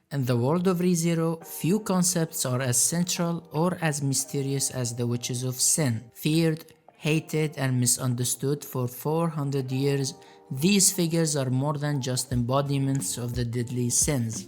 In the world of ReZero, few concepts are as central or as mysterious as the witches of sin. Feared, hated, and misunderstood for 400 years, these figures are more than just embodiments of the deadly sins.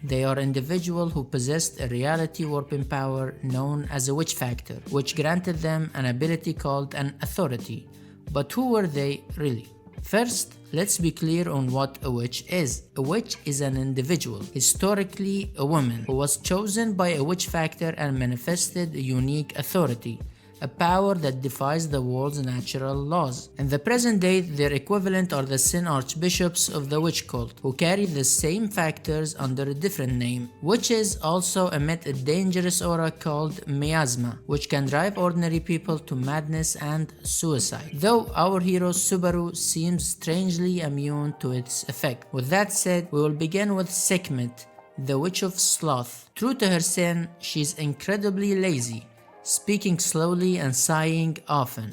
They are individuals who possessed a reality warping power known as a witch factor, which granted them an ability called an authority. But who were they really? First, let's be clear on what a witch is. A witch is an individual, historically a woman, who was chosen by a witch factor and manifested a unique authority, a power that defies the world's natural laws. In the present day, their equivalent are the Sin Archbishops of the witch cult, who carry the same factors under a different name. Witches also emit a dangerous aura called miasma, which can drive ordinary people to madness and suicide, though our hero Subaru seems strangely immune to its effect. With that said, we will begin with Sekhmet, the witch of Sloth. True to her sin, she's incredibly lazy, speaking slowly and sighing often.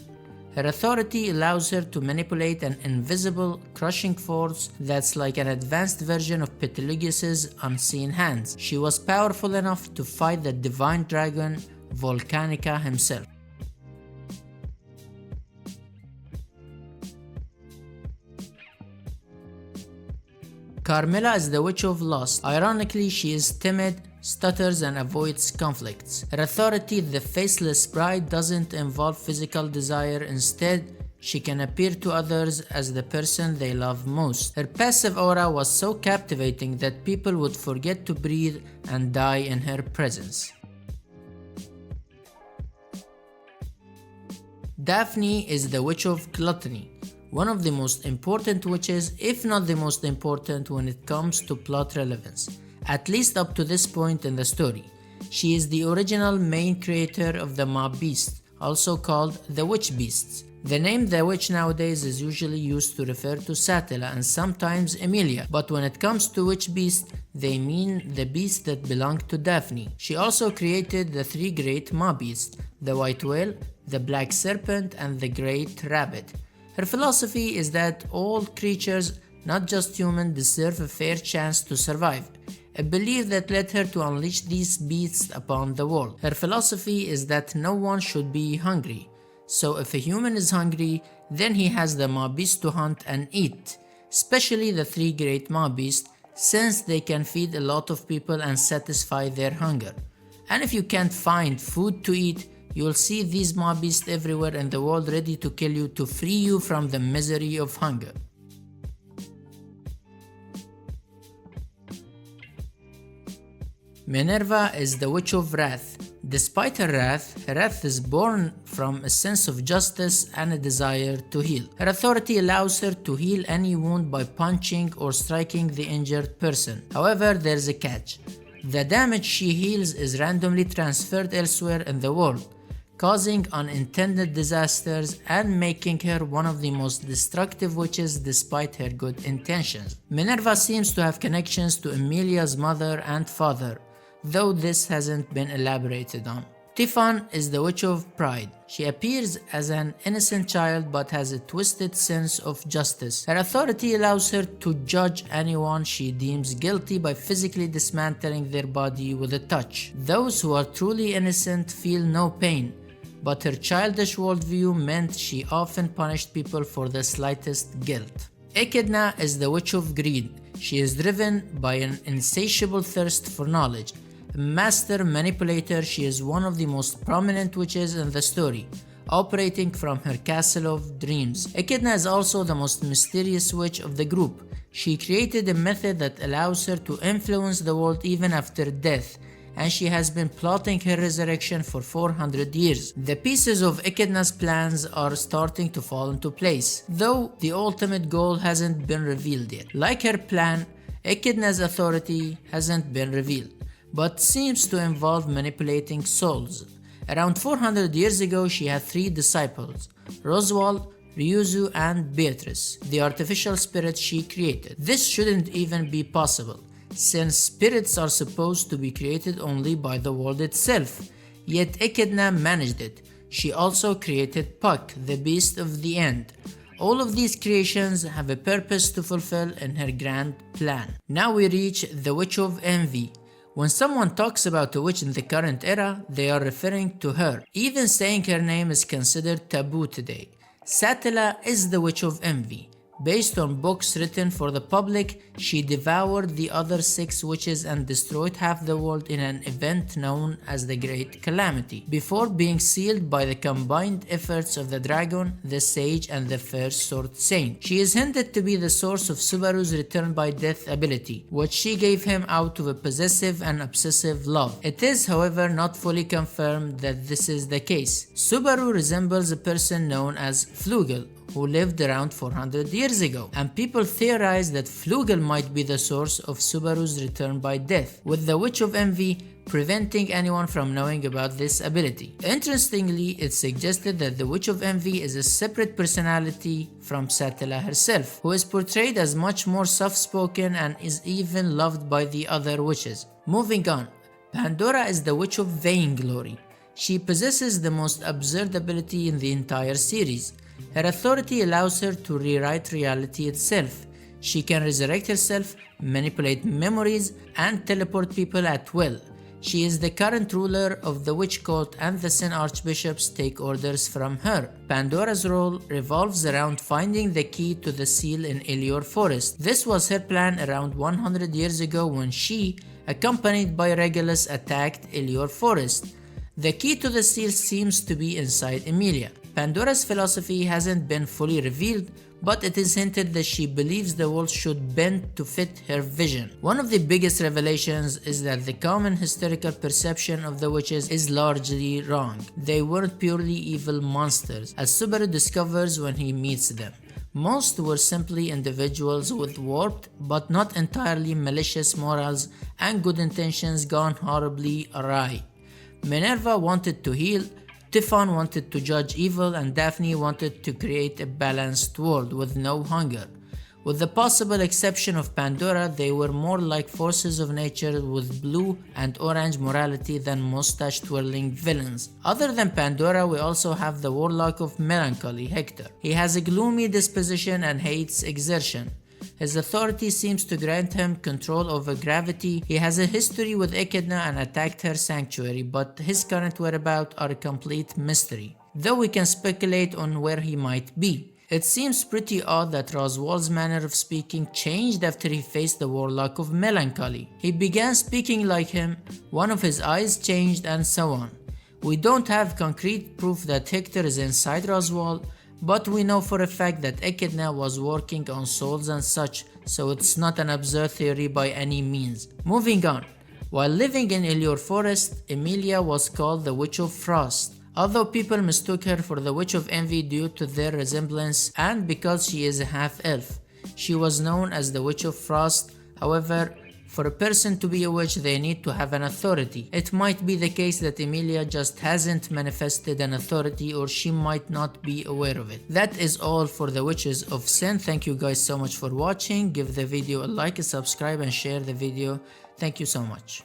Her authority allows her to manipulate an invisible, crushing force that's like an advanced version of Betelgeus's unseen hands. She was powerful enough to fight the divine dragon Volcanica himself. Carmilla is the witch of lust. Ironically, she is timid, stutters, and avoids conflicts. Her authority, the faceless bride, doesn't involve physical desire. Instead, she can appear to others as the person they love most. Her passive aura was so captivating that people would forget to breathe and die in her presence. Daphne is the witch of Gluttony, one of the most important witches, if not the most important when it comes to plot relevance, at least up to this point in the story. She is the original main creator of the mob beast, also called the witch beasts. The name the witch nowadays is usually used to refer to Satella and sometimes Emilia, but when it comes to witch beast, they mean the beast that belonged to Daphne. She also created the three great mob beasts, the white whale, the black serpent, and the great rabbit. Her philosophy is that all creatures, not just humans, deserve a fair chance to survive, a belief that led her to unleash these beasts upon the world. Her philosophy is that no one should be hungry, so if a human is hungry, then he has the mob beast to hunt and eat, especially the three great mob beasts, since they can feed a lot of people and satisfy their hunger. And if you can't find food to eat, you'll see these mob beasts everywhere in the world ready to kill you to free you from the misery of hunger. Minerva is the witch of wrath. Despite her wrath is born from a sense of justice and a desire to heal. Her authority allows her to heal any wound by punching or striking the injured person. However, there's a catch. The damage she heals is randomly transferred elsewhere in the world, causing unintended disasters and making her one of the most destructive witches despite her good intentions. Minerva seems to have connections to Emilia's mother and father, though this hasn't been elaborated on. Typhon is the witch of pride. She appears as an innocent child but has a twisted sense of justice. Her authority allows her to judge anyone she deems guilty by physically dismantling their body with a touch. Those who are truly innocent feel no pain, but her childish worldview meant she often punished people for the slightest guilt. Echidna is the witch of greed. She is driven by an insatiable thirst for knowledge. A master manipulator, she is one of the most prominent witches in the story, operating from her castle of dreams. Echidna is also the most mysterious witch of the group. She created a method that allows her to influence the world even after death, and she has been plotting her resurrection for 400 years. The pieces of Echidna's plans are starting to fall into place, though the ultimate goal hasn't been revealed yet. Like her plan, Echidna's authority hasn't been revealed, but seems to involve manipulating souls. Around 400 years ago, she had three disciples, Roswal, Ryuzu, and Beatrice, the artificial spirits she created. This shouldn't even be possible, since spirits are supposed to be created only by the world itself, yet Echidna managed it. She also created Puck, the beast of the end, All of these creations have a purpose to fulfill in her grand plan. Now we reach the Witch of Envy. When someone talks about a witch in the current era, they are referring to her. Even saying her name is considered taboo today. Satella is the Witch of Envy. Based on books written for the public, she devoured the other 6 witches and destroyed half the world in an event known as the Great Calamity, before being sealed by the combined efforts of the dragon, the sage, and the first sword saint. She is hinted to be the source of Subaru's return by death ability, which she gave him out of a possessive and obsessive love. It is, however, not fully confirmed that this is the case. Subaru resembles a person known as Flugel, who lived around 400 years ago, and people theorize that Flugel might be the source of Subaru's return by death, with the Witch of Envy preventing anyone from knowing about this ability. Interestingly, it's suggested that the Witch of Envy is a separate personality from Satella herself, who is portrayed as much more soft-spoken and is even loved by the other witches. Moving on, Pandora is the Witch of Vainglory. She possesses the most absurd ability in the entire series. Her authority allows her to rewrite reality itself. She can resurrect herself, manipulate memories, and teleport people at will. She is the current ruler of the witch cult, and the Sin Archbishops take orders from her. Pandora's role revolves around finding the key to the seal in Ilior Forest. This was her plan around 100 years ago when she, accompanied by Regulus, attacked Ilior Forest. The key to the seal seems to be inside Emilia. Pandora's philosophy hasn't been fully revealed, but it is hinted that she believes the world should bend to fit her vision. One of the biggest revelations is that the common historical perception of the witches is largely wrong. They weren't purely evil monsters, as Subaru discovers when he meets them. Most were simply individuals with warped but not entirely malicious morals and good intentions gone horribly awry. Minerva wanted to heal, Typhon wanted to judge evil, and Daphne wanted to create a balanced world with no hunger. With the possible exception of Pandora, they were more like forces of nature with blue and orange morality than mustache-twirling villains. Other than Pandora, we also have the warlock of Melancholy, Hector. He has a gloomy disposition and hates exertion. His authority seems to grant him control over gravity. He has a history with Echidna and attacked her sanctuary, but his current whereabouts are a complete mystery, though we can speculate on where he might be. It seems pretty odd that Roswal's manner of speaking changed after he faced the warlock of Melancholy. He began speaking like him, one of his eyes changed, and so on. We don't have concrete proof that Hector is inside Roswal, but we know for a fact that Echidna was working on souls and such, so it's not an absurd theory by any means. Moving on. While living in Ilior Forest, Emilia was called the Witch of Frost, although people mistook her for the Witch of Envy due to their resemblance and because she is a half-elf. She was known as the Witch of Frost. However, for a person to be a witch, they need to have an authority. It might be the case that Emilia just hasn't manifested an authority, or she might not be aware of it. That is all for the Witches of Sin. Thank you guys so much for watching. Give the video a like, a subscribe, and share the video. Thank you so much.